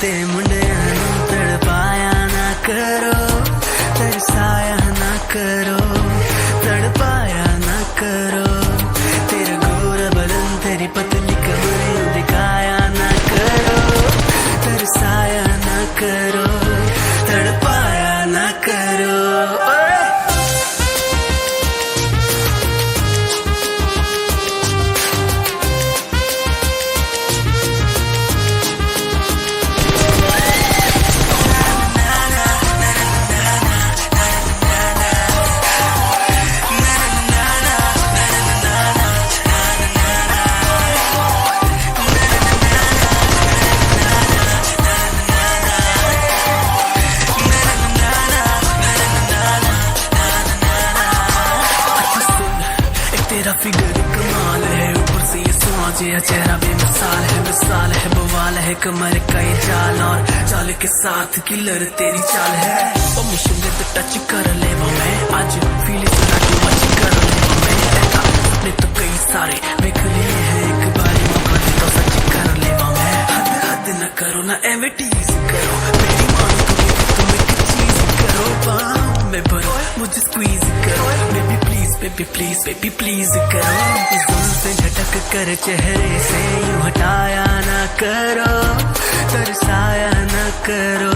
ते मुंडिया नू तड़पाया ना करो, तरसाया ना करो, तड़पाया ना करो। तेरा गोरा बदन तेरी पतली कमर दिखाया ना करो, तरसाया ना करो, तड़पाया ना करो। तेरा फिगर कमाल है, ऊपर से ये सुहाजिया चेहरा बेमिसाल है, मिसाल है बवाल है, कमर का ये चाल और चाल के साथ किलर तेरी चाल है। ओ मुझे तो टच कर ले वो मैं आज फील सुना तू मच कर ले वो मैं ऐसा अपने तो कई सारे देख लिए हैं, एक बार मौका दे तो सच कर ले वो मैं। हद हद न करो ना एवे टीज करो, मेरी मान तुम एक चीज करो, बाहों में भरो मुझे स्क्वीज करो, बेबी प्लीज बेबी प्लीज करो। जुल्फे झटक कर चेहरे से यूं हटाया ना करो, तरसाया ना करो,